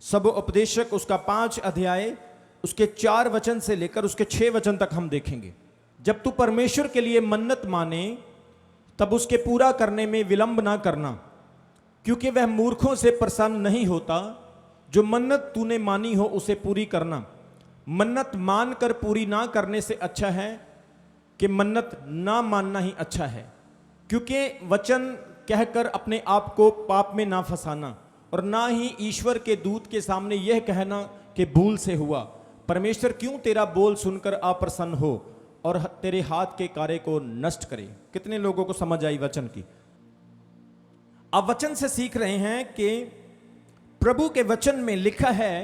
सब उपदेशक उसका 5 अध्याय उसके 4 वचन से लेकर उसके 6 वचन तक हम देखेंगे। जब तू परमेश्वर के लिए मन्नत माने तब उसके पूरा करने में विलंब ना करना, क्योंकि वह मूर्खों से प्रसन्न नहीं होता। जो मन्नत तूने मानी हो उसे पूरी करना। मन्नत मानकर पूरी ना करने से अच्छा है कि मन्नत ना मानना ही अच्छा है, क्योंकि वचन कहकर अपने आप को पाप में ना फंसाना और ना ही ईश्वर के दूत के सामने यह कहना कि भूल से हुआ। परमेश्वर क्यों तेरा बोल सुनकर अप्रसन्न हो और तेरे हाथ के कार्य को नष्ट करे। कितने लोगों को समझ आई वचन की? अब वचन से सीख रहे हैं कि प्रभु के वचन में लिखा है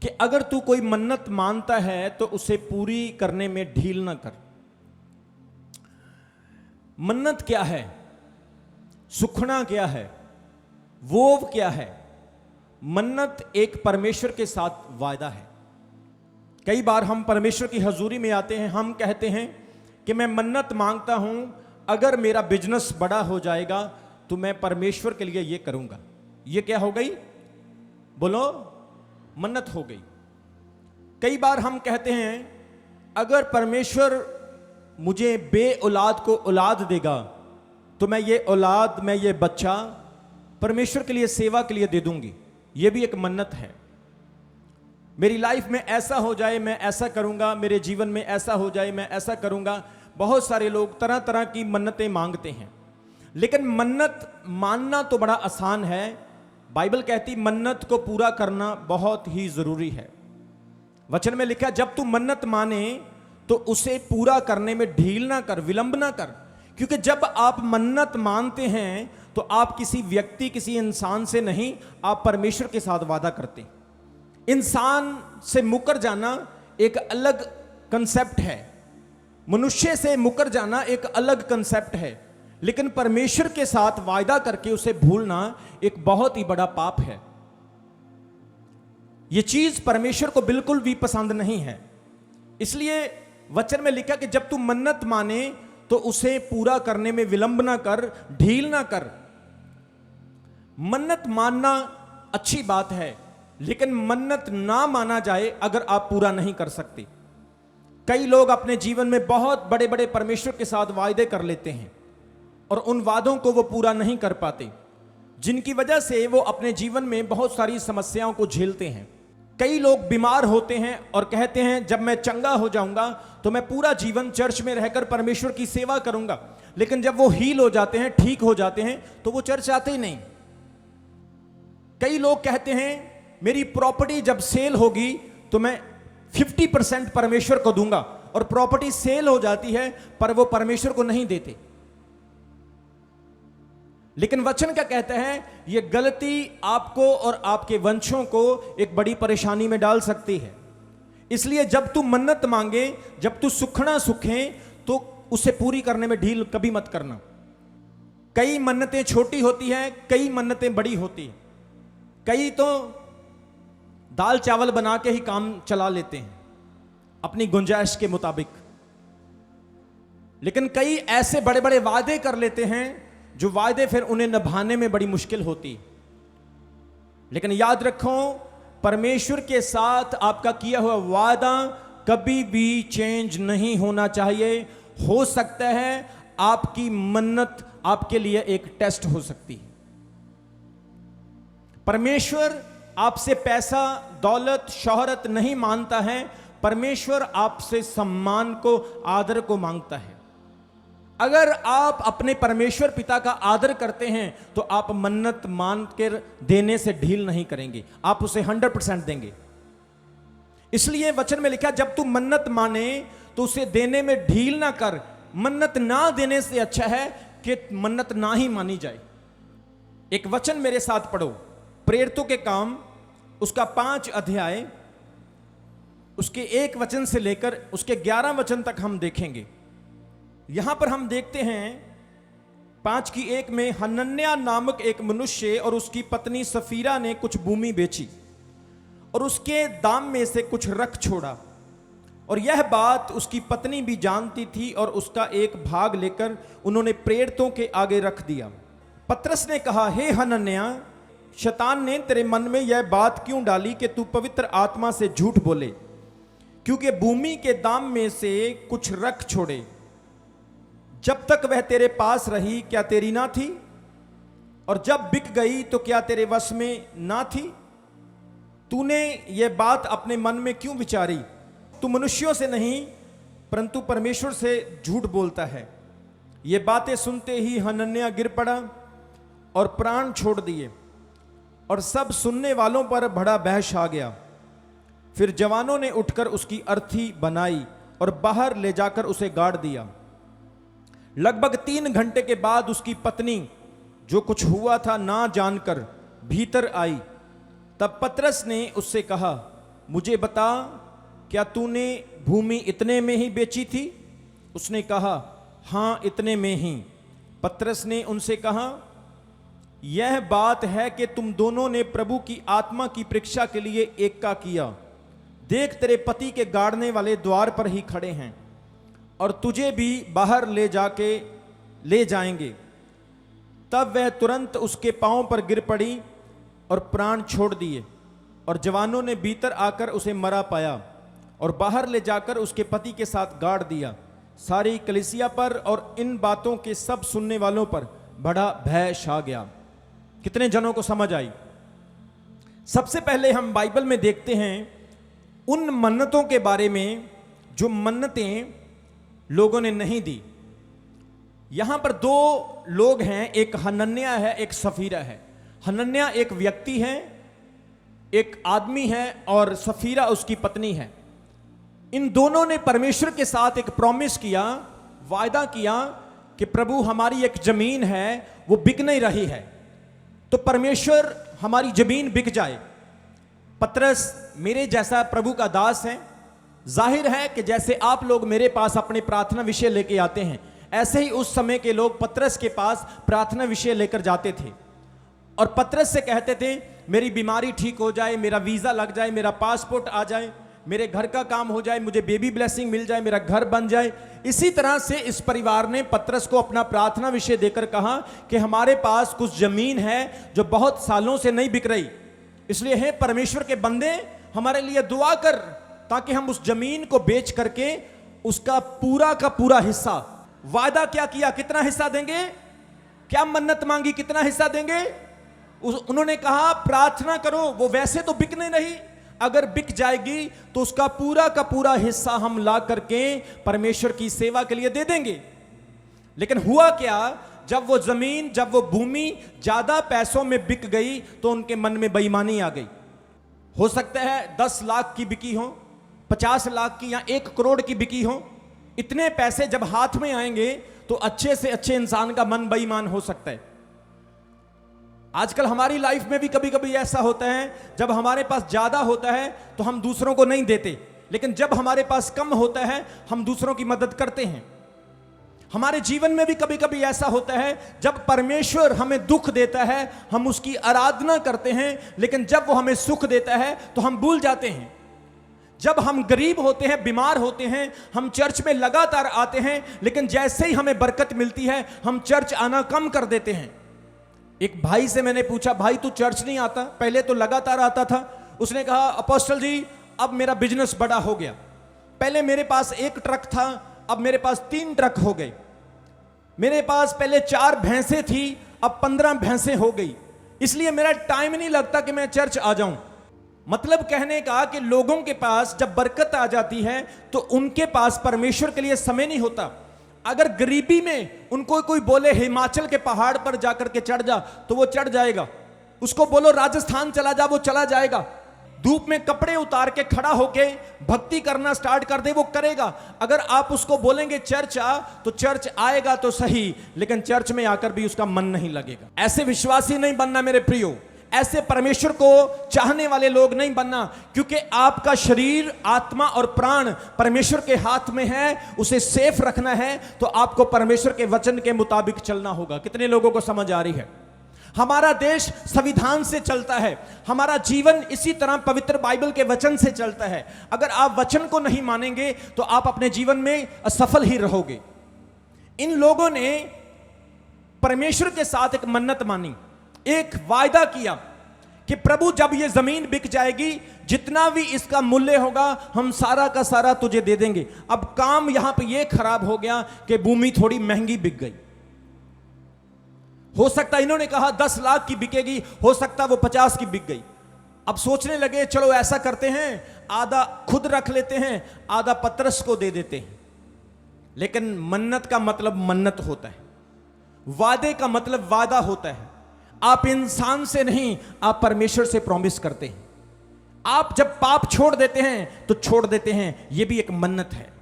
कि अगर तू कोई मन्नत मानता है तो उसे पूरी करने में ढील ना कर। मन्नत क्या है? सुखना क्या है? वोव क्या है? मन्नत एक परमेश्वर के साथ वायदा है। कई बार हम परमेश्वर की हजूरी में आते हैं, हम कहते हैं कि मैं मन्नत मांगता हूं, अगर मेरा बिजनेस बड़ा हो जाएगा तो मैं परमेश्वर के लिए ये करूंगा। ये क्या हो गई? बोलो, मन्नत हो गई। कई बार हम कहते हैं अगर परमेश्वर मुझे बे औलाद को औलाद देगा तो मैं ये औलाद, मैं ये बच्चा परमेश्वर के लिए, सेवा के लिए दे दूंगी। ये भी एक मन्नत है। मेरी लाइफ में ऐसा हो जाए, मैं ऐसा करूंगा, मेरे जीवन में ऐसा हो जाए, मैं ऐसा करूंगा। बहुत सारे लोग तरह तरह की मन्नतें मांगते हैं, लेकिन मन्नत मानना तो बड़ा आसान है। बाइबल कहती मन्नत को पूरा करना बहुत ही जरूरी है। वचन में लिखा जब तू मन्नत माने तो उसे पूरा करने में ढील ना कर, विलंब ना कर, क्योंकि जब आप मन्नत मानते हैं तो आप किसी व्यक्ति, किसी इंसान से नहीं, आप परमेश्वर के साथ वादा करते हैं। इंसान से मुकर जाना एक अलग कंसेप्ट है, मनुष्य से मुकर जाना एक अलग कंसेप्ट है, लेकिन परमेश्वर के साथ वायदा करके उसे भूलना एक बहुत ही बड़ा पाप है। यह चीज परमेश्वर को बिल्कुल भी पसंद नहीं है। इसलिए वचन में लिखा कि जब तू मन्नत माने तो उसे पूरा करने में विलंब ना कर, ढील ना कर। मन्नत मानना अच्छी बात है, लेकिन मन्नत ना माना जाए अगर आप पूरा नहीं कर सकते। कई लोग अपने जीवन में बहुत बड़े बड़े परमेश्वर के साथ वायदे कर लेते हैं और उन वादों को वो पूरा नहीं कर पाते, जिनकी वजह से वो अपने जीवन में बहुत सारी समस्याओं को झेलते हैं। कई लोग बीमार होते हैं और कहते हैं जब मैं चंगा हो जाऊंगा तो मैं पूरा जीवन चर्च में रहकर परमेश्वर की सेवा करूंगा, लेकिन जब वो हील हो जाते हैं, ठीक हो जाते हैं, तो वो चर्च आते ही नहीं। कई लोग कहते हैं मेरी प्रॉपर्टी जब सेल होगी तो मैं 50% परमेश्वर को दूंगा, और प्रॉपर्टी सेल हो जाती है पर वो परमेश्वर को नहीं देते। लेकिन वचन क्या कहता है? यह गलती आपको और आपके वंशों को एक बड़ी परेशानी में डाल सकती है। इसलिए जब तू मन्नत मांगे, जब तू सुखना सुखे, तो उसे पूरी करने में ढील कभी मत करना। कई मन्नतें छोटी होती हैं, कई मन्नतें बड़ी होती हैं। कई तो दाल चावल बना के ही काम चला लेते हैं अपनी गुंजाइश के मुताबिक, लेकिन कई ऐसे बड़े बड़े वादे कर लेते हैं जो वायदे फिर उन्हें निभाने में बड़ी मुश्किल होती। लेकिन याद रखो, परमेश्वर के साथ आपका किया हुआ वादा कभी भी चेंज नहीं होना चाहिए। हो सकता है आपकी मन्नत आपके लिए एक टेस्ट हो सकती है। परमेश्वर आपसे पैसा, दौलत, शोहरत नहीं मांगता है। परमेश्वर आपसे सम्मान को, आदर को मांगता है। अगर आप अपने परमेश्वर पिता का आदर करते हैं तो आप मन्नत मान कर देने से ढील नहीं करेंगे, आप उसे 100% देंगे। इसलिए वचन में लिखा जब तू मन्नत माने तो उसे देने में ढील ना कर। मन्नत ना देने से अच्छा है कि मन्नत ना ही मानी जाए। एक वचन मेरे साथ पढ़ो, प्रेरितों के काम उसका 5 अध्याय उसके 1 वचन से लेकर उसके 11 वचन तक हम देखेंगे। यहां पर हम देखते हैं 5:1 में हनन्याह नामक एक मनुष्य और उसकी पत्नी सफीरा ने कुछ भूमि बेची और उसके दाम में से कुछ रख छोड़ा, और यह बात उसकी पत्नी भी जानती थी, और उसका एक भाग लेकर उन्होंने प्रेरितों के आगे रख दिया। पतरस ने कहा, हे हनन्याह, शैतान ने तेरे मन में यह बात क्यों डाली कि तू पवित्र आत्मा से झूठ बोले, क्योंकि भूमि के दाम में से कुछ रख छोड़े। जब तक वह तेरे पास रही क्या तेरी ना थी, और जब बिक गई तो क्या तेरे वश में ना थी। तूने यह बात अपने मन में क्यों विचारी। तू मनुष्यों से नहीं परंतु परमेश्वर से झूठ बोलता है। ये बातें सुनते ही हनन्याह गिर पड़ा और प्राण छोड़ दिए, और सब सुनने वालों पर बड़ा बहस आ गया। फिर जवानों ने उठकर उसकी अर्थी बनाई और बाहर ले जाकर उसे गाड़ दिया। लगभग 3 घंटे के बाद उसकी पत्नी जो कुछ हुआ था ना जानकर भीतर आई। तब पतरस ने उससे कहा, मुझे बता, क्या तूने भूमि इतने में ही बेची थी। उसने कहा, हाँ इतने में ही। पतरस ने उनसे कहा, यह बात है कि तुम दोनों ने प्रभु की आत्मा की परीक्षा के लिए एक का किया। देख तेरे पति के गाड़ने वाले द्वार पर ही खड़े हैं, और तुझे भी बाहर ले जाएंगे। तब वह तुरंत उसके पांव पर गिर पड़ी और प्राण छोड़ दिए। और जवानों ने भीतर आकर उसे मरा पाया और बाहर ले जाकर उसके पति के साथ गाड़ दिया। सारी कलीसिया पर और इन बातों के सब सुनने वालों पर बड़ा भय छा गया। कितने जनों को समझ आई। सबसे पहले हम बाइबल में देखते हैं उन मन्नतों के बारे में जो मन्नतें लोगों ने नहीं दी। यहां पर 2 लोग हैं, एक हनन्याह है, एक सफीरा है। हनन्याह एक व्यक्ति है, एक आदमी है, और सफीरा उसकी पत्नी है। इन दोनों ने परमेश्वर के साथ एक प्रॉमिस किया, वायदा किया कि प्रभु हमारी एक जमीन है वो बिक नहीं रही है, तो परमेश्वर हमारी जमीन बिक जाए। पतरस मेरे जैसा प्रभु का दास है। जाहिर है कि जैसे आप लोग मेरे पास अपने प्रार्थना विषय लेके आते हैं, ऐसे ही उस समय के लोग पतरस के पास प्रार्थना विषय लेकर जाते थे और पतरस से कहते थे, मेरी बीमारी ठीक हो जाए, मेरा वीजा लग जाए, मेरा पासपोर्ट आ जाए, मेरे घर का काम हो जाए, मुझे बेबी ब्लेसिंग मिल जाए, मेरा घर बन जाए। इसी तरह से इस परिवार ने पतरस को अपना प्रार्थना विषय देकर कहा कि हमारे पास कुछ जमीन है जो बहुत सालों से नहीं बिक रही, इसलिए हे परमेश्वर के बंदे हमारे लिए दुआ कर, ताकि हम उस जमीन को बेच करके उसका पूरा का पूरा हिस्सा, वादा क्या किया, कितना हिस्सा देंगे, क्या मन्नत मांगी, कितना हिस्सा देंगे। उन्होंने कहा प्रार्थना करो, वो वैसे तो बिकने नहीं, अगर बिक जाएगी तो उसका पूरा का पूरा हिस्सा हम ला करके परमेश्वर की सेवा के लिए दे देंगे। लेकिन हुआ क्या, जब वो जमीन, जब वो भूमि ज्यादा पैसों में बिक गई तो उनके मन में बेईमानी आ गई। हो सकता है 10 लाख की बिकी हो, 50 लाख की या 1 करोड़ की बिकी हो। इतने पैसे जब हाथ में आएंगे तो अच्छे से अच्छे इंसान का मन बेईमान हो सकता है। आजकल हमारी लाइफ में भी कभी कभी ऐसा होता है, जब हमारे पास ज्यादा होता है तो हम दूसरों को नहीं देते, लेकिन जब हमारे पास कम होता है हम दूसरों की मदद करते हैं। हमारे जीवन में भी कभी कभी ऐसा होता है, जब परमेश्वर हमें दुख देता है हम उसकी आराधना करते हैं, लेकिन जब वो हमें सुख देता है तो हम भूल जाते हैं। जब हम गरीब होते हैं, बीमार होते हैं, हम चर्च में लगातार आते हैं, लेकिन जैसे ही हमें बरकत मिलती है हम चर्च आना कम कर देते हैं। एक भाई से मैंने पूछा, भाई तू चर्च नहीं आता, पहले तो लगातार आता था। उसने कहा, अपोस्टल जी अब मेरा बिजनेस बड़ा हो गया, पहले मेरे पास 1 ट्रक था, अब मेरे पास 3 ट्रक हो गए। मेरे पास पहले 4 भैंसें थी, अब 15 भैंसें हो गई, इसलिए मेरा टाइम नहीं लगता कि मैं चर्च आ जाऊं। मतलब कहने का कि लोगों के पास जब बरकत आ जाती है तो उनके पास परमेश्वर के लिए समय नहीं होता। अगर गरीबी में उनको कोई बोले हिमाचल के पहाड़ पर जाकर के चढ़ जा तो वो चढ़ जाएगा, उसको बोलो राजस्थान चला जा वो चला जाएगा, धूप में कपड़े उतार के खड़ा होके भक्ति करना स्टार्ट कर दे वो करेगा। अगर आप उसको बोलेंगे चर्च आ तो चर्च आएगा तो सही, लेकिन चर्च में आकर भी उसका मन नहीं लगेगा। ऐसे विश्वासी नहीं बनना मेरे प्रियो, ऐसे परमेश्वर को चाहने वाले लोग नहीं बनना, क्योंकि आपका शरीर, आत्मा और प्राण परमेश्वर के हाथ में है। उसे सेफ रखना है तो आपको परमेश्वर के वचन के मुताबिक चलना होगा। कितने लोगों को समझ आ रही है? हमारा देश संविधान से चलता है, हमारा जीवन इसी तरह पवित्र बाइबल के वचन से चलता है। अगर आप वचन को नहीं मानेंगे तो आप अपने जीवन में असफल ही रहोगे। इन लोगों ने परमेश्वर के साथ एक मन्नत मानी, एक वायदा किया कि प्रभु जब ये जमीन बिक जाएगी, जितना भी इसका मूल्य होगा हम सारा का सारा तुझे दे देंगे। अब काम यहां पे ये खराब हो गया कि भूमि थोड़ी महंगी बिक गई। हो सकता इन्होंने कहा 10 लाख की बिकेगी, हो सकता वो 50 की बिक गई। अब सोचने लगे चलो ऐसा करते हैं, आधा खुद रख लेते हैं, आधा पतरस को दे देते हैं। लेकिन मन्नत का मतलब मन्नत होता है, वादे का मतलब वादा होता है। आप इंसान से नहीं, आप परमेश्वर से प्रॉमिस करते हैं। आप जब पाप छोड़ देते हैं तो छोड़ देते हैं, यह भी एक मन्नत है।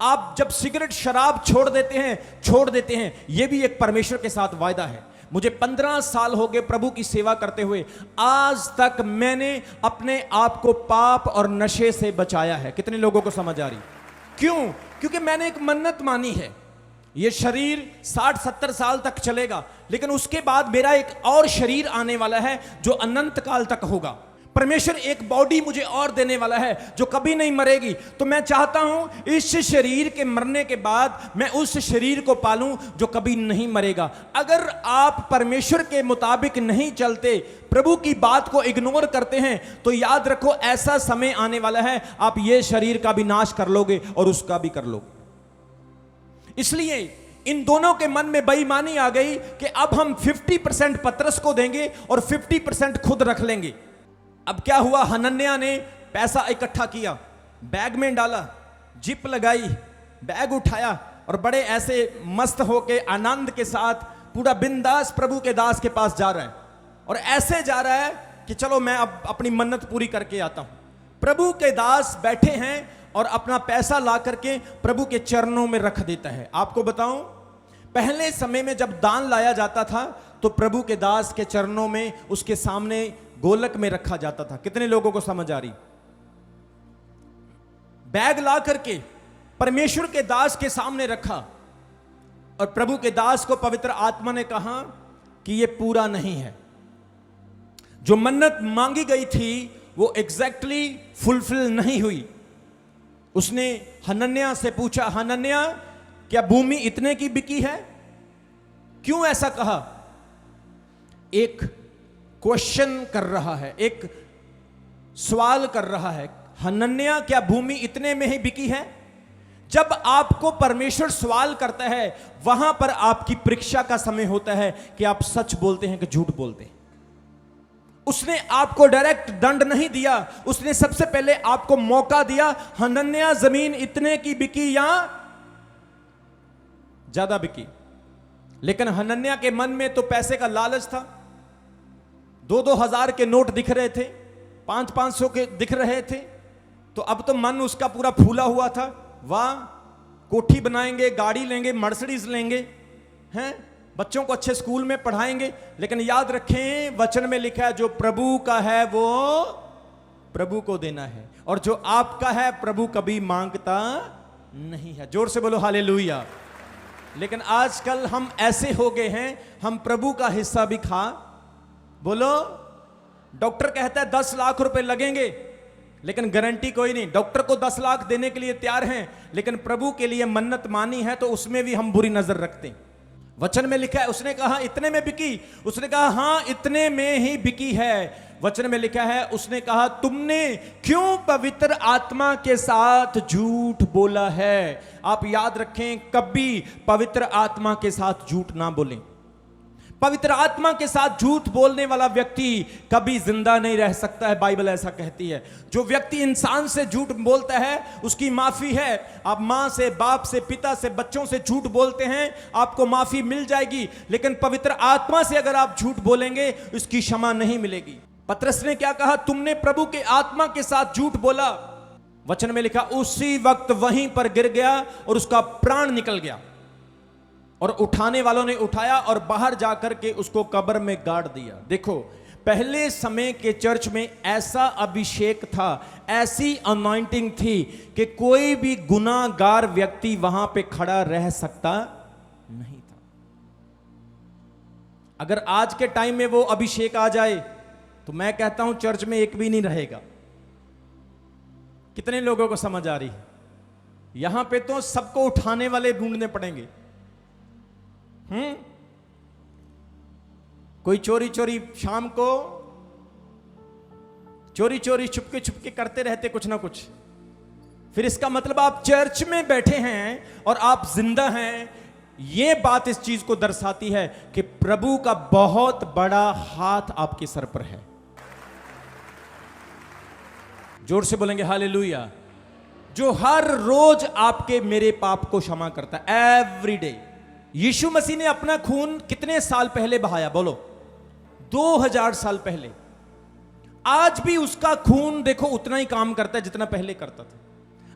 आप जब सिगरेट शराब छोड़ देते हैं, यह भी एक परमेश्वर के साथ वायदा है। मुझे 15 साल हो गए प्रभु की सेवा करते हुए, आज तक मैंने अपने आप को पाप और नशे से बचाया है। कितने लोगों को समझ आ रही? क्यों? क्योंकि मैंने एक मन्नत मानी है। यह शरीर 60-70 साल तक चलेगा, लेकिन उसके बाद मेरा एक और शरीर आने वाला है जो अनंत काल तक होगा। परमेश्वर एक बॉडी मुझे और देने वाला है जो कभी नहीं मरेगी। तो मैं चाहता हूं इस शरीर के मरने के बाद मैं उस शरीर को पालूं जो कभी नहीं मरेगा। अगर आप परमेश्वर के मुताबिक नहीं चलते, प्रभु की बात को इग्नोर करते हैं, तो याद रखो ऐसा समय आने वाला है आप ये शरीर का भी नाश कर लोगे और उसका भी कर लोगे। इसलिए इन दोनों के मन में बेईमानी आ गई कि अब हम 50% पतरस को देंगे और 50% खुद रख लेंगे। अब क्या हुआ? हनन्याह ने पैसा इकट्ठा किया, बैग में डाला, जिप लगाई, बैग उठाया और बड़े ऐसे मस्त होके आनंद के साथ पूरा बिंदास प्रभु के दास के पास जा रहा है। और ऐसे जा रहा है कि चलो मैं अब अपनी मन्नत पूरी करके आता हूं। प्रभु के दास बैठे हैं और अपना पैसा ला करके प्रभु के चरणों में रख देता है। आपको बताऊं, पहले समय में जब दान लाया जाता था तो प्रभु के दास के चरणों में, उसके सामने गोलक में रखा जाता था। कितने लोगों को समझ आ रही? बैग ला करके परमेश्वर के दास के सामने रखा और प्रभु के दास को पवित्र आत्मा ने कहा कि यह पूरा नहीं है। जो मन्नत मांगी गई थी वो एग्जैक्टली फुलफिल नहीं हुई। उसने हनन्याह से पूछा, हनन्याह क्या भूमि इतने की बिकी है? क्यों ऐसा कहा? एक क्वेश्चन कर रहा है, एक सवाल कर रहा है। हनन्याह क्या भूमि इतने में ही बिकी है? जब आपको परमेश्वर सवाल करता है, वहां पर आपकी परीक्षा का समय होता है कि आप सच बोलते हैं कि झूठ बोलते हैं। उसने आपको डायरेक्ट दंड नहीं दिया, उसने सबसे पहले आपको मौका दिया। हनन्याह जमीन इतने की बिकी या ज्यादा बिकी? लेकिन हनन्याह के मन में तो पैसे का लालच था। 2-2 हजार के नोट दिख रहे थे, 500-500 के दिख रहे थे, तो अब तो मन उसका पूरा फूला हुआ था। वाह, कोठी बनाएंगे, गाड़ी लेंगे, मर्सिडीज लेंगे, हैं, बच्चों को अच्छे स्कूल में पढ़ाएंगे। लेकिन याद रखें, वचन में लिखा है जो प्रभु का है वो प्रभु को देना है, और जो आपका है प्रभु कभी मांगता नहीं है। जोर से बोलो हालेलुया। लेकिन आजकल हम ऐसे हो गए हैं, हम प्रभु का हिस्सा भी खा, बोलो, डॉक्टर कहता है 10 लाख रुपए लगेंगे, लेकिन गारंटी कोई नहीं। डॉक्टर को 10 लाख देने के लिए तैयार हैं, लेकिन प्रभु के लिए मन्नत मानी है तो उसमें भी हम बुरी नजर रखते हैं। वचन में लिखा है, उसने कहा इतने में बिकी, उसने कहा हां इतने में ही बिकी है। वचन में लिखा है, उसने कहा तुमने क्यों पवित्र आत्मा के साथ झूठ बोला है? आप याद रखें, कभी पवित्र आत्मा के साथ झूठ ना बोलें। पवित्र आत्मा के साथ झूठ बोलने वाला व्यक्ति कभी जिंदा नहीं रह सकता है, बाइबल ऐसा कहती है। जो व्यक्ति इंसान से झूठ बोलता है उसकी माफी है। आप मां से, बाप से, पिता से, बच्चों से झूठ बोलते हैं, आपको माफी मिल जाएगी। लेकिन पवित्र आत्मा से अगर आप झूठ बोलेंगे उसकी क्षमा नहीं मिलेगी। पतरस ने क्या कहा? तुमने प्रभु के आत्मा के साथ झूठ बोला। वचन में लिखा उसी वक्त वहीं पर गिर गया और उसका प्राण निकल गया, और उठाने वालों ने उठाया और बाहर जाकर के उसको कब्र में गाड़ दिया। देखो, पहले समय के चर्च में ऐसा अभिषेक था, ऐसी अनॉइंटिंग थी कि कोई भी गुनाहगार व्यक्ति वहां पे खड़ा रह सकता नहीं था। अगर आज के टाइम में वो अभिषेक आ जाए तो मैं कहता हूं चर्च में एक भी नहीं रहेगा। कितने लोगों को समझ आ रही है? यहां पे तो सबको उठाने वाले ढूंढने पड़ेंगे। कोई चोरी चोरी शाम को चोरी चोरी छुपके छुपके करते रहते कुछ ना कुछ। फिर इसका मतलब आप चर्च में बैठे हैं और आप जिंदा हैं। यह बात इस चीज को दर्शाती है कि प्रभु का बहुत बड़ा हाथ आपके सर पर है। जोर से बोलेंगे हालेलुया। जो हर रोज आपके मेरे पाप को क्षमा करता है, एवरी डे। यीशु मसीह ने अपना खून कितने साल पहले बहाया? बोलो, 2000 साल पहले। आज भी उसका खून देखो उतना ही काम करता है जितना पहले करता था।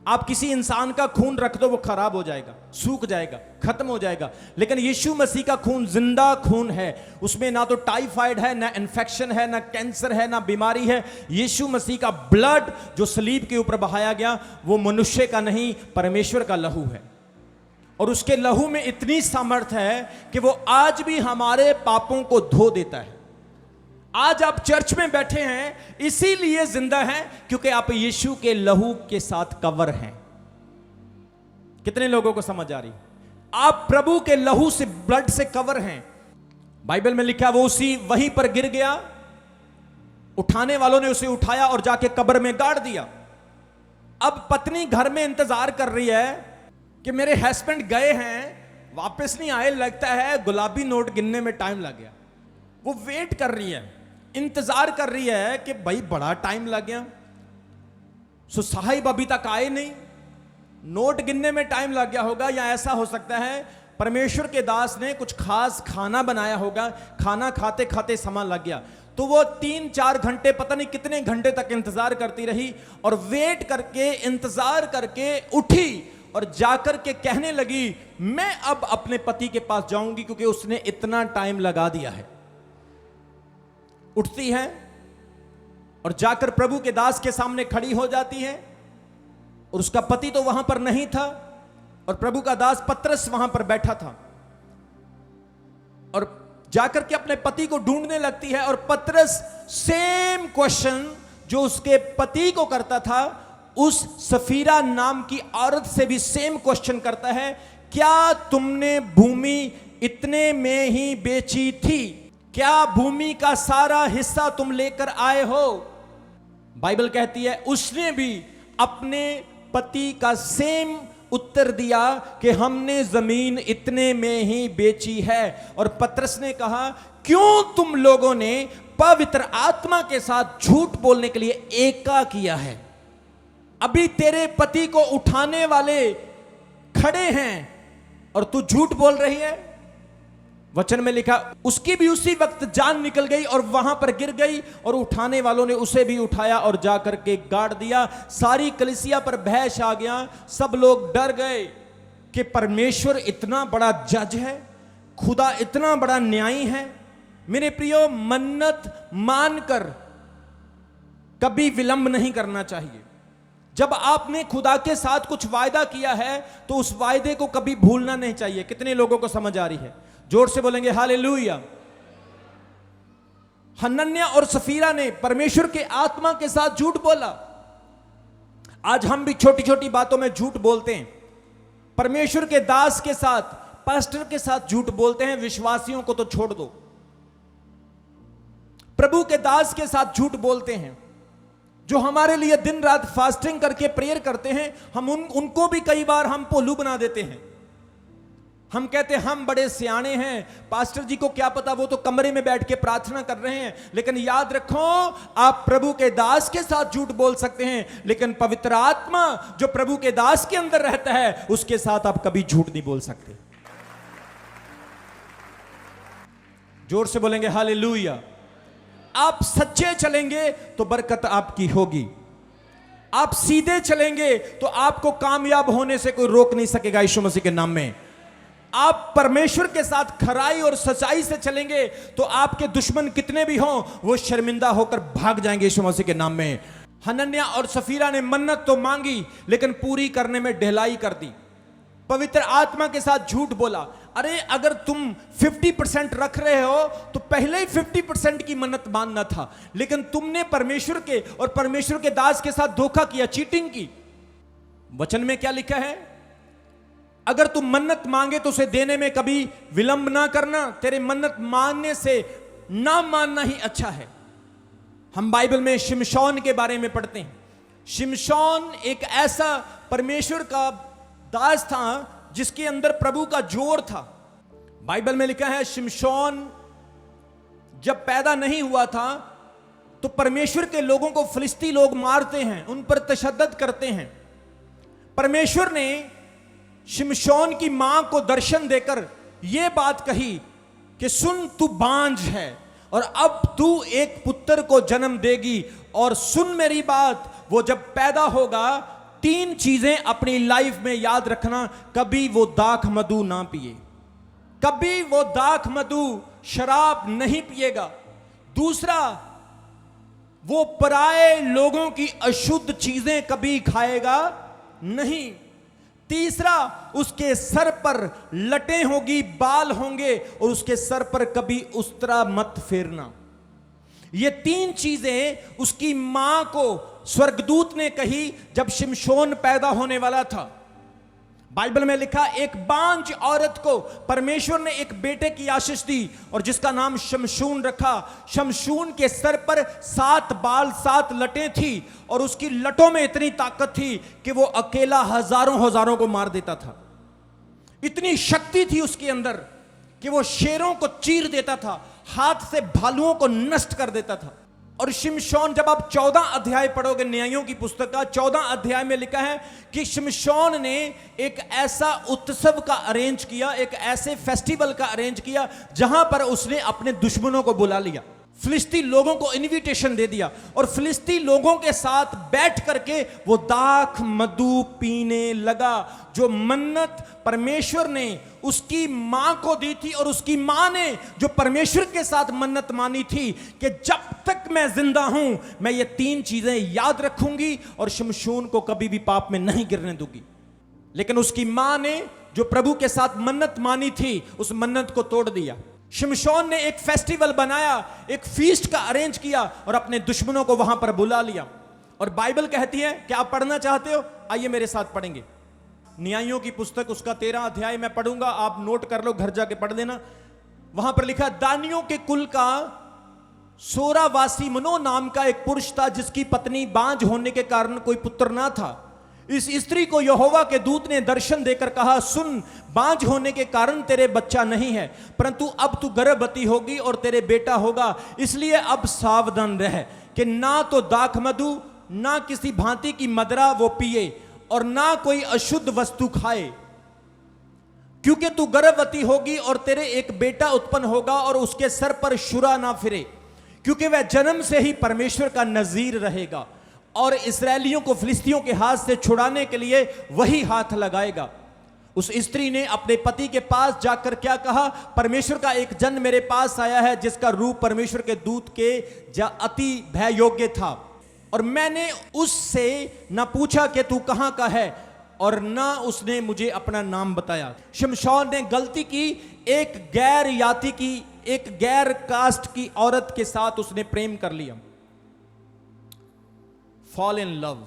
आप किसी इंसान का खून रख दो, वो खराब हो जाएगा, सूख जाएगा, खत्म हो जाएगा। लेकिन यीशु मसीह का खून जिंदा खून है। उसमें ना तो टाइफाइड है, ना इन्फेक्शन है, ना कैंसर है, ना बीमारी है। यीशु मसीह का ब्लड जो सलीब के ऊपर बहाया गया, वो मनुष्य का नहीं, परमेश्वर का लहू है। और उसके लहू में इतनी सामर्थ है कि वो आज भी हमारे पापों को धो देता है। आज आप चर्च में बैठे हैं इसीलिए जिंदा हैं क्योंकि आप यीशु के लहू के साथ कवर हैं। कितने लोगों को समझ आ रही? आप प्रभु के लहू से, ब्लड से कवर हैं। बाइबल में लिखा वो उसी वहीं पर गिर गया, उठाने वालों ने उसे उठाया और जाके कब्र में गाड़ दिया। अब पत्नी घर में इंतजार कर रही है कि मेरे हस्बैंड गए हैं, वापस नहीं आए, लगता है गुलाबी नोट गिनने में टाइम लग गया। वो वेट कर रही है, इंतजार कर रही है कि भाई बड़ा टाइम लग गया, सो साहिब अभी तक आए नहीं, नोट गिनने में टाइम लग गया होगा। या ऐसा हो सकता है परमेश्वर के दास ने कुछ खास खाना बनाया होगा, खाना खाते खाते समय लग गया। तो वो 3-4 घंटे, पता नहीं कितने घंटे तक इंतजार करती रही और वेट करके, इंतजार करके उठी और जाकर के कहने लगी, मैं अब अपने पति के पास जाऊंगी क्योंकि उसने इतना टाइम लगा दिया है। उठती है और जाकर प्रभु के दास के सामने खड़ी हो जाती है और उसका पति तो वहां पर नहीं था और प्रभु का दास पतरस वहां पर बैठा था और जाकर के अपने पति को ढूंढने लगती है। और पतरस सेम क्वेश्चन जो उसके पति को करता था, उस सफीरा नाम की औरत से भी सेम क्वेश्चन करता है, क्या तुमने भूमि इतने में ही बेची थी? क्या भूमि का सारा हिस्सा तुम लेकर आए हो? बाइबल कहती है उसने भी अपने पति का सेम उत्तर दिया कि हमने जमीन इतने में ही बेची है। और पतरस ने कहा, क्यों तुम लोगों ने पवित्र आत्मा के साथ झूठ बोलने के लिए एका किया है? अभी तेरे पति को उठाने वाले खड़े हैं और तू झूठ बोल रही है। वचन में लिखा उसकी भी उसी वक्त जान निकल गई और वहां पर गिर गई और उठाने वालों ने उसे भी उठाया और जाकर के गाड़ दिया। सारी कलीसिया पर बहस आ गया, सब लोग डर गए कि परमेश्वर इतना बड़ा जज है, खुदा इतना बड़ा न्यायी है। मेरे प्रियो, मन्नत मानकर कभी विलंब नहीं करना चाहिए। जब आपने खुदा के साथ कुछ वायदा किया है तो उस वायदे को कभी भूलना नहीं चाहिए। कितने लोगों को समझ आ रही है? जोर से बोलेंगे हालेलुया। हनन्याह और सफीरा ने परमेश्वर के आत्मा के साथ झूठ बोला। आज हम भी छोटी छोटी बातों में झूठ बोलते हैं। परमेश्वर के दास के साथ, पास्टर के साथ झूठ बोलते हैं। विश्वासियों को तो छोड़ दो, प्रभु के दास के साथ झूठ बोलते हैं जो हमारे लिए दिन रात फास्टिंग करके प्रेयर करते हैं। हम उनको भी कई बार हम पोलू बना देते हैं। हम कहते हैं हम बड़े सियाने हैं, पास्टर जी को क्या पता, वो तो कमरे में बैठ के प्रार्थना कर रहे हैं। लेकिन याद रखो, आप प्रभु के दास के साथ झूठ बोल सकते हैं, लेकिन पवित्र आत्मा जो प्रभु के दास के अंदर रहता है उसके साथ आप कभी झूठ नहीं बोल सकते। जोर से बोलेंगे हालेलुया। आप सच्चे चलेंगे तो बरकत आपकी होगी। आप सीधे चलेंगे तो आपको कामयाब होने से कोई रोक नहीं सकेगा यीशु मसीह के नाम में। आप परमेश्वर के साथ खराई और सच्चाई से चलेंगे तो आपके दुश्मन कितने भी हों वो शर्मिंदा होकर भाग जाएंगे यीशु मसीह के नाम में। हनन्याह और सफीरा ने मन्नत तो मांगी लेकिन पूरी करने में ढिलाई कर दी। पवित्र आत्मा के साथ झूठ बोला। अरे अगर तुम 50% रख रहे हो तो पहले ही 50% की मन्नत मानना था, लेकिन तुमने परमेश्वर के और परमेश्वर के दास के साथ धोखा किया, चीटिंग की। वचन में क्या लिखा है? अगर तुम मन्नत मांगे तो उसे देने में कभी विलंब ना करना। तेरे मन्नत मानने से ना मानना ही अच्छा है। हम बाइबल में शिमशोन के बारे में पढ़ते हैं। शिमशोन एक ऐसा परमेश्वर का दास था जिसके अंदर प्रभु का जोर था। बाइबल में लिखा है शिमशोन जब पैदा नहीं हुआ था तो परमेश्वर के लोगों को फिलिस्ती लोग मारते हैं, उन पर तशद्दद करते हैं। परमेश्वर ने शिमशोन की मां को दर्शन देकर यह बात कही कि सुन, तू बांझ है और अब तू एक पुत्र को जन्म देगी, और सुन मेरी बात, वो जब पैदा होगा 3 चीजें अपनी लाइफ में याद रखना। कभी वो दाख मधु ना पिए, कभी वो दाख मधु शराब नहीं पिएगा। दूसरा, वो पराये लोगों की अशुद्ध चीजें कभी खाएगा नहीं। तीसरा, उसके सर पर लटें होगी, बाल होंगे, और उसके सर पर कभी उस्तरा मत फेरना। ये 3 चीजें उसकी मां को स्वर्गदूत ने कही जब शिमशोन पैदा होने वाला था। बाइबल में लिखा, एक बांझ औरत को परमेश्वर ने एक बेटे की आशीष दी और जिसका नाम शमशून रखा। शमशून के सर पर 7 बाल 7 लटें थी और उसकी लटों में इतनी ताकत थी कि वो अकेला हजारों को मार देता था। इतनी शक्ति थी उसके अंदर कि वो शेरों को चीर देता था, हाथ से भालुओं को नष्ट कर देता था। और शिमशोन, जब आप 14 अध्याय पढ़ोगे न्यायों की पुस्तक का, 14 अध्याय में लिखा है कि शिमशोन ने एक ऐसा उत्सव का अरेंज किया, एक ऐसे फेस्टिवल का अरेंज किया जहां पर उसने अपने दुश्मनों को बुला लिया, फिलिस्ती लोगों को इनविटेशन दे दिया और फिलिस्ती लोगों के साथ बैठ करके वो दाख मधु पीने लगा, जो मन्नत परमेश्वर ने उसकी मां को दी थी। और उसकी मां ने जो परमेश्वर के साथ मन्नत मानी थी कि जब तक मैं जिंदा हूं मैं ये 3 चीजें याद रखूंगी और शिमशोन को कभी भी पाप में नहीं गिरने दूंगी। लेकिन उसकी मां ने जो प्रभु के साथ मन्नत मानी थी उस मन्नत को तोड़ दिया। शिमशोन ने एक फेस्टिवल बनाया, एक फीस्ट का अरेंज किया और अपने दुश्मनों को वहां पर बुला लिया। और बाइबल कहती है कि आप पढ़ना चाहते हो, आइए मेरे साथ पढ़ेंगे। न्यायों की पुस्तक उसका 13 अध्याय मैं पढ़ूंगा, आप नोट कर लो, घर जाके पढ़ लेना। वहां पर लिखा, दानियों के कुल का सोरावासी मनो नाम का एक पुरुष था जिसकी पत्नी बांझ होने के कारण कोई पुत्र ना था। इस स्त्री को यहोवा के दूत ने दर्शन देकर कहा, सुन, बांझ होने के कारण तेरे बच्चा नहीं है, परंतु अब तू गर्भवती होगी और तेरे बेटा होगा। इसलिए अब सावधान रह कि ना तो दाख मधु ना किसी भांति की मदिरा वो पिए और ना कोई अशुद्ध वस्तु खाए, क्योंकि तू गर्भवती होगी और तेरे एक बेटा उत्पन्न होगा और उसके सर पर शुरा ना फिरे, क्योंकि वह जन्म से ही परमेश्वर का नजीर रहेगा और इस्राएलियों को फिलिस्तियों के हाथ से छुड़ाने के लिए वही हाथ लगाएगा। उस स्त्री ने अपने पति के पास जाकर क्या कहा, परमेश्वर का एक जन मेरे पास आया है जिसका रूप परमेश्वर के दूत के अति भय योग्य था, और मैंने उससे न पूछा कि तू कहां का है और ना उसने मुझे अपना नाम बताया। शिमशोन ने गलती की, एक गैर याति की, एक गैर कास्ट की औरत के साथ उसने प्रेम कर लिया। फॉल इन लव,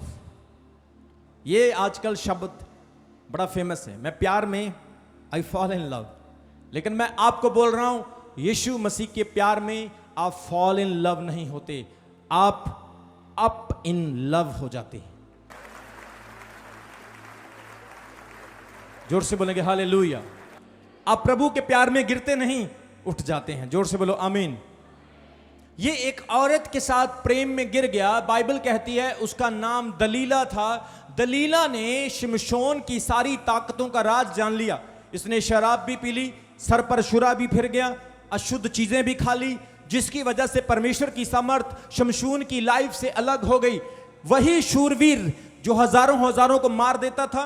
ये आजकल शब्द बड़ा फेमस है। मैं प्यार में, आई फॉल इन लव, लेकिन मैं आपको बोल रहा हूं यीशु मसीह के प्यार में आप फॉल इन लव नहीं होते, आप अप इन लव हो जाते हैं। जोर से बोलेंगे हालेलुया। आप प्रभु के प्यार में गिरते नहीं, उठ जाते हैं। जोर से बोलो आमीन। ये एक औरत के साथ प्रेम में गिर गया। बाइबल कहती है उसका नाम दलीला था। दलीला ने शिमशोन की सारी ताकतों का राज जान लिया। इसने शराब भी पी ली, सर पर शुरा भी फिर गया, अशुद्ध चीजें भी खा ली, जिसकी वजह से परमेश्वर की सामर्थ शिमशोन की लाइफ से अलग हो गई। वही शूरवीर जो हजारों को मार देता था,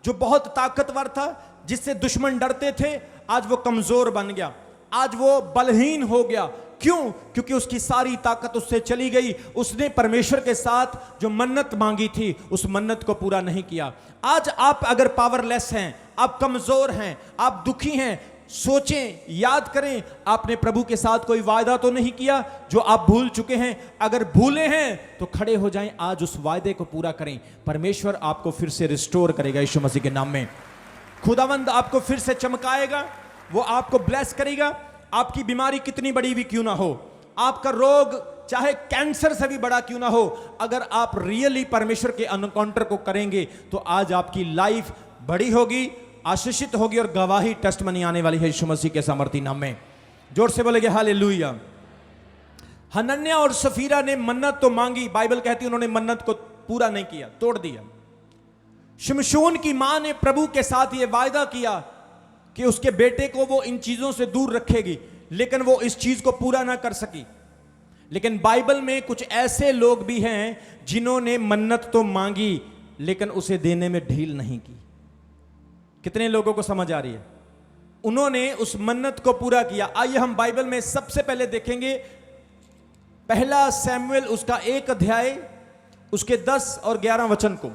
जो बहुत ताकतवर था, जिससे दुश्मन डरते थे, आज वो कमजोर बन गया, आज वो बलहीन हो गया। क्यों? क्योंकि उसकी सारी ताकत उससे चली गई। उसने परमेश्वर के साथ जो मन्नत मांगी थी उस मन्नत को पूरा नहीं किया। आज आप अगर पावरलेस हैं, आप कमजोर हैं, आप दुखी हैं, सोचें, याद करें, आपने प्रभु के साथ कोई वायदा तो नहीं किया जो आप भूल चुके हैं। अगर भूले हैं तो खड़े हो जाएं, आज उस वायदे को पूरा करें। परमेश्वर आपको फिर से रिस्टोर करेगा यीशु मसीह के नाम में। खुदावंद आपको फिर से चमकाएगा, वो आपको ब्लेस करेगा। आपकी बीमारी कितनी बड़ी भी क्यों ना हो, आपका रोग चाहे कैंसर से भी बड़ा क्यों ना हो, अगर आप रियली परमेश्वर के एनकाउंटर को करेंगे तो आज आपकी लाइफ बड़ी होगी, आशीषित होगी और गवाही टेस्टमनी आने वाली है यीशु मसीह के सामर्थी नाम में। जोर से बोलेंगे हालेलुया। हनन्याह और सफीरा ने मन्नत तो मांगी, बाइबल कहती है उन्होंने मन्नत को पूरा नहीं किया, तोड़ दिया। शिमशोन की मां ने प्रभु के साथ यह वायदा किया कि उसके बेटे को वो इन चीजों से दूर रखेगी, लेकिन वो इस चीज को पूरा ना कर सकी। लेकिन बाइबल में कुछ ऐसे लोग भी हैं जिन्होंने मन्नत तो मांगी लेकिन उसे देने में ढील नहीं की। कितने लोगों को समझ आ रही है? उन्होंने उस मन्नत को पूरा किया। आइए हम बाइबल में सबसे पहले देखेंगे पहला सैमुएल उसका 1 अध्याय उसके 10 और 11 वचन को।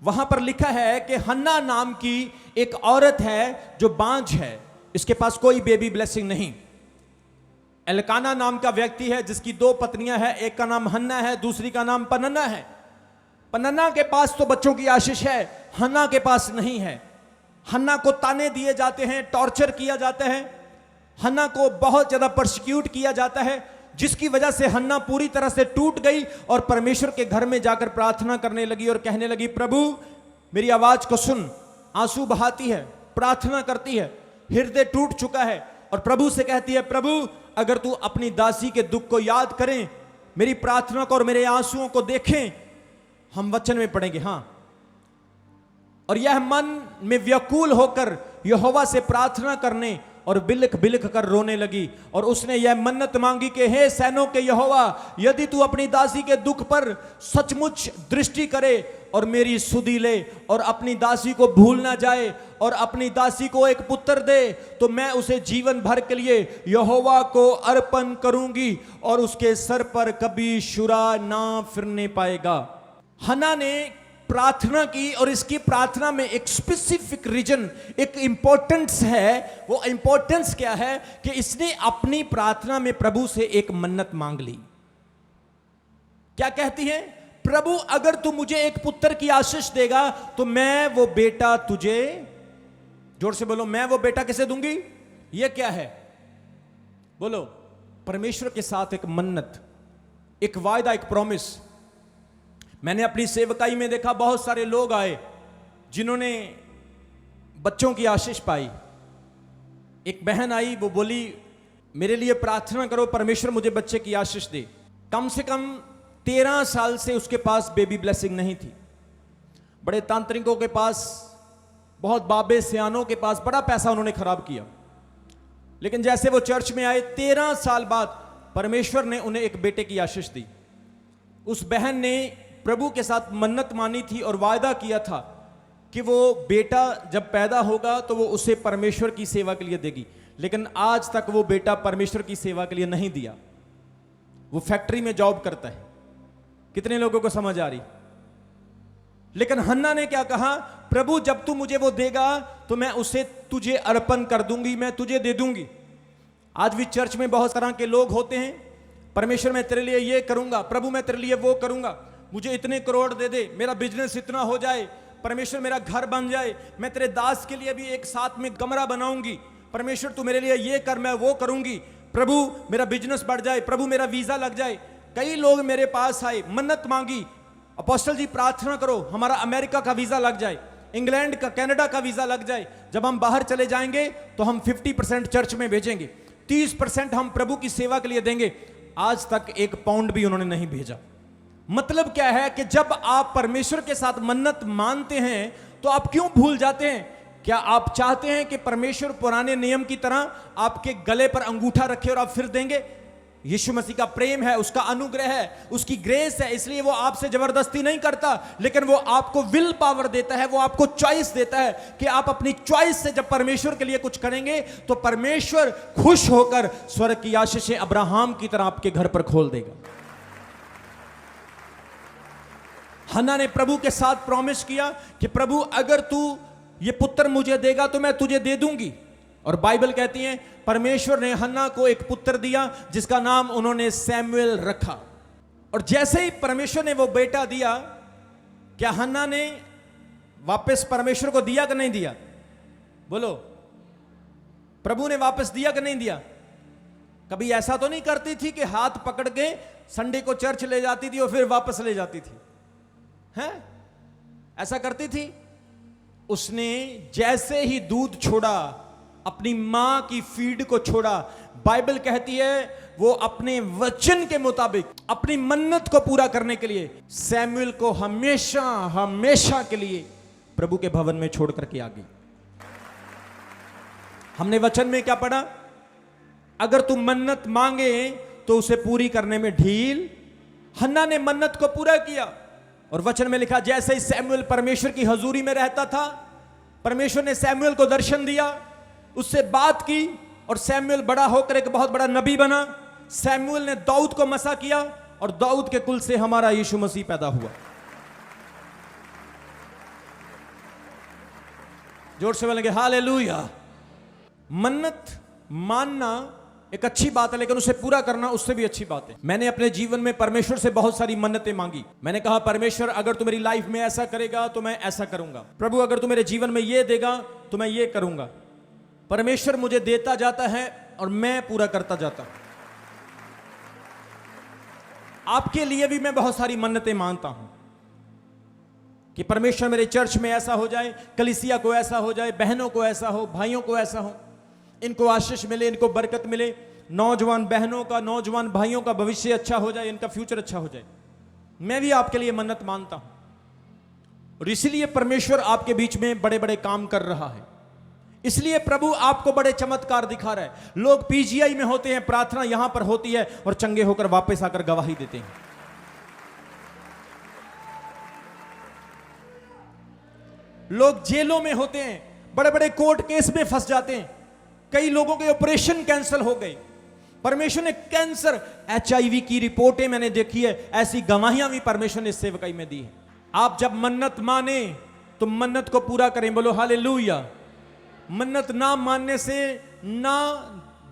वहां पर लिखा है कि हन्ना नाम की एक औरत है जो बांझ है, इसके पास कोई बेबी ब्लेसिंग नहीं। एलकाना नाम का व्यक्ति है जिसकी 2 पत्नियां हैं, एक का नाम हन्ना है, दूसरी का नाम पनन्ना है। पनन्ना के पास तो बच्चों की आशीष है, हन्ना के पास नहीं है। हन्ना को ताने दिए जाते हैं, टॉर्चर किया जाता है, हन्ना को बहुत ज्यादा परसिक्यूट किया जाता है, जिसकी वजह से हन्ना पूरी तरह से टूट गई और परमेश्वर के घर में जाकर प्रार्थना करने लगी और कहने लगी, प्रभु मेरी आवाज को सुन। आंसू बहाती है, प्रार्थना करती है, हृदय टूट चुका है और प्रभु से कहती है, प्रभु अगर तू अपनी दासी के दुख को याद करें, मेरी प्रार्थना को और मेरे आंसुओं को देखें, हम वचन में पढ़ेंगे। हां, और यह मन में व्याकुल होकर यहोवा से प्रार्थना करने और बिलख बिलख कर रोने लगी। और उसने यह मन्नत मांगी कि हे सैनों के यहोवा, यदि तू अपनी दासी के दुख पर सचमुच दृष्टि करे और मेरी सुधि ले और अपनी दासी को भूल ना जाए और अपनी दासी को एक पुत्र दे, तो मैं उसे जीवन भर के लिए यहोवा को अर्पण करूंगी और उसके सर पर कभी शुरा ना फिरने पाएगा। हन्ना ने प्रार्थना की और इसकी प्रार्थना में एक स्पेसिफिक रीजन, एक इंपॉर्टेंस है। वो इंपॉर्टेंस क्या है कि इसने अपनी प्रार्थना में प्रभु से एक मन्नत मांग ली। क्या कहती है? प्रभु अगर तू मुझे एक पुत्र की आशीष देगा तो मैं वो बेटा तुझे, जोर से बोलो, मैं वो बेटा किसे दूंगी? ये क्या है? बोलो, परमेश्वर के साथ एक मन्नत, एक वायदा, एक प्रॉमिस। मैंने अपनी सेवकाई में देखा बहुत सारे लोग आए जिन्होंने बच्चों की आशीष पाई। एक बहन आई, वो बोली मेरे लिए प्रार्थना करो, परमेश्वर मुझे बच्चे की आशीष दे। कम से कम 13 साल से उसके पास बेबी ब्लेसिंग नहीं थी। बड़े तांत्रिकों के पास, बहुत बाबे सियानों के पास बड़ा पैसा उन्होंने खराब किया, लेकिन जैसे वो चर्च में आए 13 साल बाद परमेश्वर ने उन्हें एक बेटे की आशीष दी। उस बहन ने प्रभु के साथ मन्नत मानी थी और वायदा किया था कि वो बेटा जब पैदा होगा तो वो उसे परमेश्वर की सेवा के लिए देगी, लेकिन आज तक वो बेटा परमेश्वर की सेवा के लिए नहीं दिया। वो फैक्ट्री में जॉब करता है। कितने लोगों को समझ आ रही? लेकिन हन्ना ने क्या कहा? प्रभु जब तू मुझे वो देगा तो मैं उसे तुझे अर्पण कर दूंगी, मैं तुझे दे दूंगी। आज भी चर्च में बहुत तरह के लोग होते हैं, परमेश्वर मैं तेरे लिए ये करूंगा, प्रभु मैं तेरे लिए वो करूंगा, मुझे इतने करोड़ दे दे, मेरा बिजनेस इतना हो जाए, परमेश्वर मेरा घर बन जाए, मैं तेरे दास के लिए भी एक साथ में कमरा बनाऊंगी, परमेश्वर तू मेरे लिए ये कर, मैं वो करूंगी, प्रभु मेरा बिजनेस बढ़ जाए, प्रभु मेरा वीजा लग जाए। कई लोग मेरे पास आए, मन्नत मांगी, अपोस्टल जी प्रार्थना करो हमारा अमेरिका का वीजा लग जाए, इंग्लैंड का, कनाडा का वीजा लग जाए, जब हम बाहर चले जाएंगे तो हम 50% चर्च में भेजेंगे, 30% हम प्रभु की सेवा के लिए देंगे। आज तक 1 पाउंड भी उन्होंने नहीं भेजा। मतलब क्या है कि जब आप परमेश्वर के साथ मन्नत मानते हैं तो आप क्यों भूल जाते हैं? क्या आप चाहते हैं कि परमेश्वर पुराने नियम की तरह आपके गले पर अंगूठा रखे और आप फिर देंगे? यीशु मसीह का प्रेम है, उसका अनुग्रह है, उसकी ग्रेस है, इसलिए वो आपसे जबरदस्ती नहीं करता, लेकिन वो आपको विल पावर देता है, वो आपको चॉइस देता है कि आप अपनी चॉइस से जब परमेश्वर के लिए कुछ करेंगे तो परमेश्वर खुश होकर स्वर्ग की आशीषें अब्राहम की तरह आपके घर पर खोल देगा। हन्ना ने प्रभु के साथ प्रॉमिस किया कि प्रभु अगर तू ये पुत्र मुझे देगा तो मैं तुझे दे दूंगी। और बाइबल कहती है परमेश्वर ने हन्ना को एक पुत्र दिया जिसका नाम उन्होंने सैमुएल रखा। और जैसे ही परमेश्वर ने वो बेटा दिया, क्या हन्ना ने वापस परमेश्वर को दिया कि नहीं दिया? बोलो, प्रभु ने वापस दिया कि नहीं दिया? कभी ऐसा तो नहीं करती थी कि हाथ पकड़ के संडे को चर्च ले जाती थी और फिर वापस ले जाती थी, हैं? ऐसा करती थी? उसने जैसे ही दूध छोड़ा, अपनी मां की फीड को छोड़ा, बाइबल कहती है वो अपने वचन के मुताबिक अपनी मन्नत को पूरा करने के लिए सैमुएल को हमेशा हमेशा के लिए प्रभु के भवन में छोड़ करके आ गई। हमने वचन में क्या पढ़ा? अगर तू मन्नत मांगे तो उसे पूरी करने में ढील। हन्ना ने मन्नत को पूरा किया और वचन में लिखा जैसे ही सैमुएल परमेश्वर की हजूरी में रहता था, परमेश्वर ने सैमुएल को दर्शन दिया, उससे बात की और सैमुएल बड़ा होकर एक बहुत बड़ा नबी बना। सैमुएल ने दाऊद को मसा किया और दाऊद के कुल से हमारा यीशु मसीह पैदा हुआ। जोर से बोलेंगे हालेलुया। मन्नत मानना एक अच्छी बात है, लेकिन उसे पूरा करना उससे भी अच्छी बात है। मैंने अपने जीवन में परमेश्वर से बहुत सारी मन्नतें मांगी। मैंने कहा परमेश्वर अगर तू मेरी लाइफ में ऐसा करेगा तो मैं ऐसा करूंगा। प्रभु अगर तू मेरे जीवन में ये देगा तो मैं ये करूंगा। परमेश्वर मुझे देता जाता है और मैं पूरा करता जाता हूं। आपके लिए भी मैं बहुत सारी मन्नतें मांगता हूं कि परमेश्वर मेरे चर्च में ऐसा हो जाए, कलीसिया को ऐसा हो जाए, बहनों को ऐसा हो, भाइयों को ऐसा हो, इनको आशीष मिले, इनको बरकत मिले, नौजवान बहनों का, नौजवान भाइयों का भविष्य अच्छा हो जाए, इनका फ्यूचर अच्छा हो जाए। मैं भी आपके लिए मन्नत मानता हूं और इसलिए परमेश्वर आपके बीच में बड़े बड़े काम कर रहा है। इसलिए प्रभु आपको बड़े चमत्कार दिखा रहा है। लोग पीजीआई में होते हैं, प्रार्थना यहां पर होती है और चंगे होकर वापस आकर गवाही देते हैं। लोग जेलों में होते हैं, बड़े बड़े कोर्ट केस में फंस जाते हैं। कई लोगों के ऑपरेशन कैंसिल हो गए। परमेश्वर ने कैंसर, HIV की रिपोर्टें मैंने देखी है, ऐसी गवाहियां भी परमेश्वर ने सेवकाई में दी है। आप जब मन्नत माने तो मन्नत को पूरा करें। बोलो हालेलुया। मन्नत ना मानने से, ना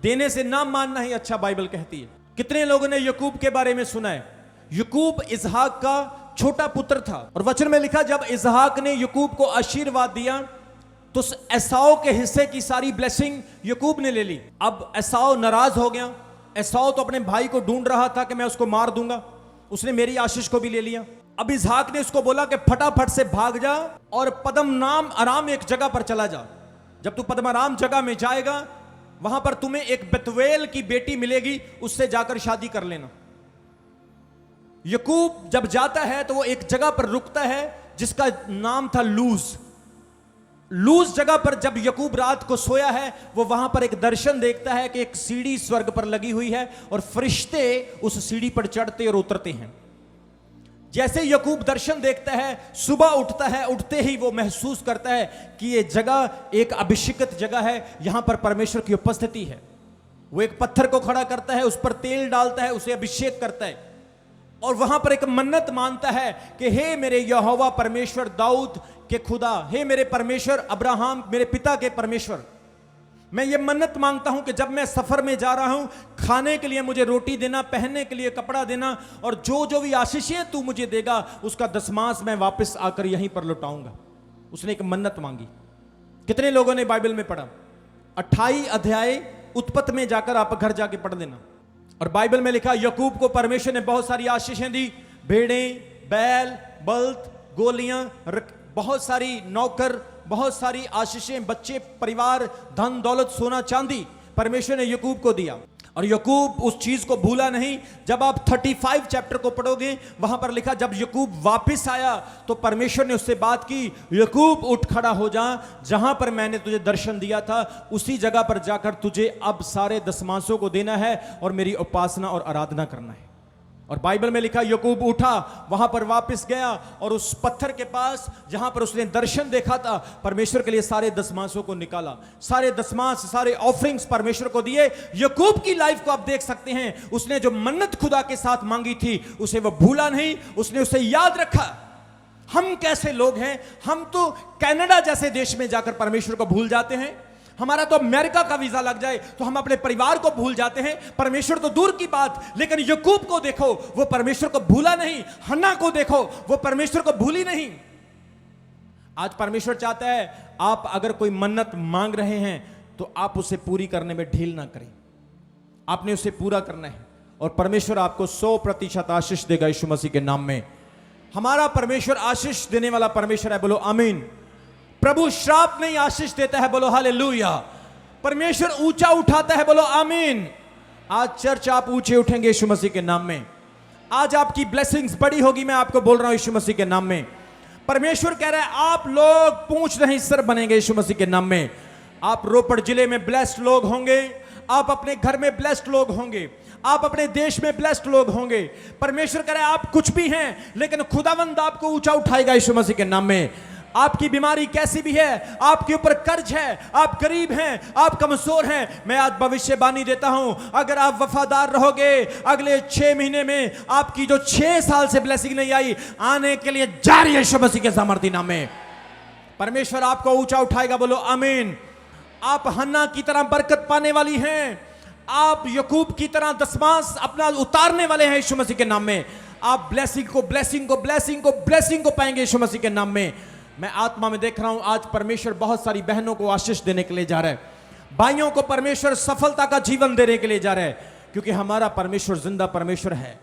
देने से ना मानना ही अच्छा, बाइबल कहती है। कितने लोगों ने यकूब के बारे में सुना है? यकूब इसहाक का छोटा पुत्र था और वचन में लिखा जब इसहाक ने यकूब को आशीर्वाद दिया तो एसाव के हिस्से की सारी ब्लेसिंग यकूब ने ले ली। अब एसाव नाराज हो गया। एसाव तो अपने भाई को ढूंढ रहा था कि मैं उसको मार दूंगा, उसने मेरी आशीष को भी ले लिया। अब इसहाक ने उसको बोला कि फटाफट से भाग जा और पदम नाम आराम एक जगह पर चला जा। जब तू पद्मनाराम जगह में जाएगा वहां पर तुम्हें एक बेतुएल की बेटी मिलेगी, उससे जाकर शादी कर लेना। यकूब जब जाता है तो वो एक जगह पर रुकता है जिसका नाम था लूज। लूज जगह पर जब यकूब रात को सोया है, वो वहां पर एक दर्शन देखता है कि एक सीढ़ी स्वर्ग पर लगी हुई है और फरिश्ते उस सीढ़ी पर चढ़ते और उतरते हैं। जैसे यकूब दर्शन देखता है, सुबह उठता है, उठते ही वो महसूस करता है कि ये जगह एक अभिषेकित जगह है, यहां पर परमेश्वर की उपस्थिति है। वो एक पत्थर को खड़ा करता है, उस पर तेल डालता है, उसे अभिषेक करता है और वहां पर एक मन्नत मानता है कि हे मेरे यहोवा परमेश्वर दाऊद के खुदा, हे मेरे परमेश्वर अब्राहम मेरे पिता के परमेश्वर, मैं ये मन्नत मांगता हूं कि जब मैं सफर में जा रहा हूं, खाने के लिए मुझे रोटी देना, पहनने के लिए कपड़ा देना और जो जो भी आशीषें तू मुझे देगा उसका दसमांश मैं वापस आकर यहीं पर लौटाऊंगा। उसने एक मन्नत मांगी। कितने लोगों ने बाइबल में पढ़ा? 28 अध्याय उत्पत्ति में जाकर आप घर जाके पढ़ देना। और बाइबल में लिखा यकूब को परमेश्वर ने बहुत सारी आशीषें दी, भेड़ें, बैल, बल्द, गोलियां, बहुत सारी नौकर, बहुत सारी आशीषें, बच्चे, परिवार, धन दौलत, सोना चांदी परमेश्वर ने यकूब को दिया। और यकूब उस चीज को भूला नहीं। जब आप 35 चैप्टर को पढ़ोगे वहां पर लिखा जब यकूब वापस आया तो परमेश्वर ने उससे बात की, यकूब उठ खड़ा हो जा, जहां पर मैंने तुझे दर्शन दिया था उसी जगह पर जाकर तुझे अब सारे दसमांशों को देना है और मेरी उपासना और आराधना करना है। और बाइबल में लिखा यकूब उठा, वहां पर वापस गया और उस पत्थर के पास जहां पर उसने दर्शन देखा था परमेश्वर के लिए सारे दसमांशों को निकाला, सारे दसमांश, सारे ऑफरिंग्स परमेश्वर को दिए। यकूब की लाइफ को आप देख सकते हैं, उसने जो मन्नत खुदा के साथ मांगी थी उसे वो भूला नहीं, उसने उसे याद रखा। हम कैसे लोग हैं, हम तो कनाडा जैसे देश में जाकर परमेश्वर को भूल जाते हैं। हमारा तो अमेरिका का वीजा लग जाए तो हम अपने परिवार को भूल जाते हैं, परमेश्वर तो दूर की बात। लेकिन यकूब को देखो, वो परमेश्वर को भूला नहीं। हन्ना को देखो, वो परमेश्वर को भूली नहीं। आज परमेश्वर चाहता है आप अगर कोई मन्नत मांग रहे हैं तो आप उसे पूरी करने में ढील ना करें। आपने उसे पूरा करना है और परमेश्वर आपको 100% आशीष देगा यीशु मसीह के नाम में। हमारा परमेश्वर आशीष देने वाला परमेश्वर है, बोलो आमीन। प्रभु श्राप नहीं आशीष देता है, बोलो हालेलुया। परमेश्वर ऊंचा उठाता है, बोलो आमीन। आज चर्च आप ऊंचे उठेंगे यीशु मसीह के नाम में। आज आपकी ब्लेसिंग्स बड़ी होगी, मैं आपको बोल रहा हूं यीशु मसीह के नाम में। परमेश्वर कह रहा है आप लोग पूंछ नहीं सर बनेंगे यीशु मसीह के नाम में। आप रोपड़ जिले में ब्लेस्ड लोग होंगे, आप अपने घर में ब्लेस्ड लोग होंगे, आप अपने देश में ब्लेस्ड लोग होंगे। परमेश्वर कह रहा है आप कुछ भी हैं लेकिन खुदावंद आपको ऊंचा उठाएगा यीशु मसीह के नाम में। आपकी बीमारी कैसी भी है, आपके ऊपर कर्ज है, आप गरीब हैं, आप कमजोर हैं, मैं आज भविष्यवाणी देता हूं, अगर आप वफादार रहोगे अगले 6 महीने में आपकी जो 6 साल से ब्लेसिंग नहीं आई, आने के लिए जा रही है यीशु मसीह के सामर्थ्य नाम में। परमेश्वर आपको ऊंचा उठाएगा, बोलो आमीन। आप हन्ना की तरह बरकत पाने वाली हैं, आप यकूब की तरह दसमांश अपना उतारने वाले हैं यीशु मसीह के नाम में। आप ब्लेसिंग को पाएंगे यीशु मसीह के नाम में। मैं आत्मा में देख रहा हूं आज परमेश्वर बहुत सारी बहनों को आशीष देने के लिए जा रहा है, भाइयों को परमेश्वर सफलता का जीवन देने के लिए जा रहा है, क्योंकि हमारा परमेश्वर जिंदा परमेश्वर है।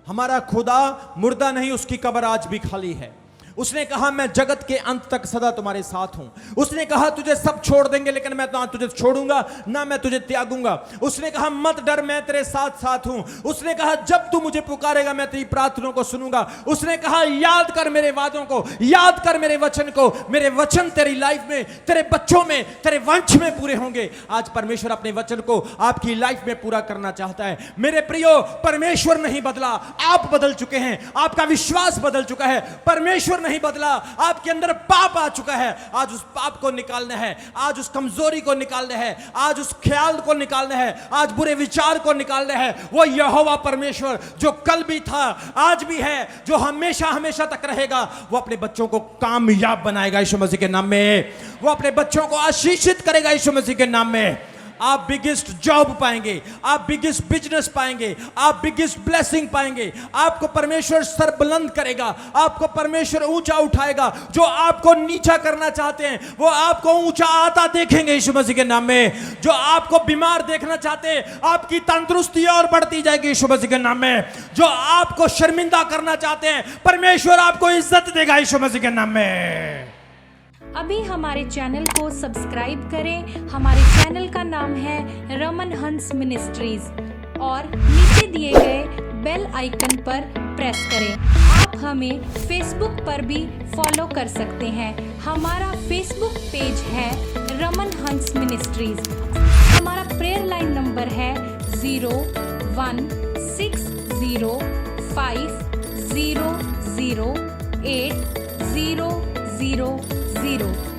हमारा खुदा मुर्दा नहीं, उसकी कब्र आज भी खाली है। उसने कहा मैं जगत के अंत तक सदा तुम्हारे साथ हूं। उसने कहा तुझे सब छोड़ देंगे लेकिन मैं ना तुझे छोड़ूंगा ना मैं तुझे त्यागूंगा। उसने कहा मत डर, मैं तेरे साथ साथ हूं। उसने कहा जब तू मुझे पुकारेगा मैं तेरी प्रार्थनाओं को सुनूंगा। उसने कहा याद कर मेरे वादों को, याद कर मेरे वचन को। मेरे वचन तेरी लाइफ में, तेरे बच्चों में, तेरे वंश में पूरे होंगे। आज परमेश्वर अपने वचन को आपकी लाइफ में पूरा करना चाहता है। मेरे प्रियो, परमेश्वर नहीं बदला, आप बदल चुके हैं। आपका विश्वास बदल चुका है, परमेश्वर नहीं बदला। आपके अंदर पाप आ चुका है, आज उस पाप को निकालना है, आज उस कमजोरी को निकालना है, आज उस ख्याल को निकालना है, आज बुरे विचार को निकालना है। वो यहोवा परमेश्वर जो कल भी था, आज भी है, जो हमेशा हमेशा तक रहेगा, वो अपने बच्चों को कामयाब बनाएगा यीशु मसीह के नाम में। वो अपने बच्चों को आशीषित करेगा यीशु मसीह के नाम में। आप बिगेस्ट जॉब पाएंगे, आप बिगेस्ट बिजनेस पाएंगे, आप बिगेस्ट ब्लेसिंग पाएंगे। आपको परमेश्वर सर बुलंद करेगा, आपको परमेश्वर ऊंचा उठाएगा। जो आपको नीचा करना चाहते हैं वो आपको ऊंचा आता देखेंगे यीशु मसीह के नाम में। जो आपको बीमार देखना चाहते हैं आपकी तंदुरुस्ती और बढ़ती जाएगी यीशु मसीह के नाम में। जो आपको शर्मिंदा करना चाहते हैं परमेश्वर आपको इज्जत देगा यीशु मसीह के नाम में। अभी हमारे चैनल को सब्सक्राइब करें। हमारे चैनल का नाम है रमन हंस मिनिस्ट्रीज और नीचे दिए गए बेल आइकन पर प्रेस करें। आप हमें फेसबुक पर भी फॉलो कर सकते हैं। हमारा फेसबुक पेज है रमन हंस मिनिस्ट्रीज। हमारा प्रेयर लाइन नंबर है 0160500800.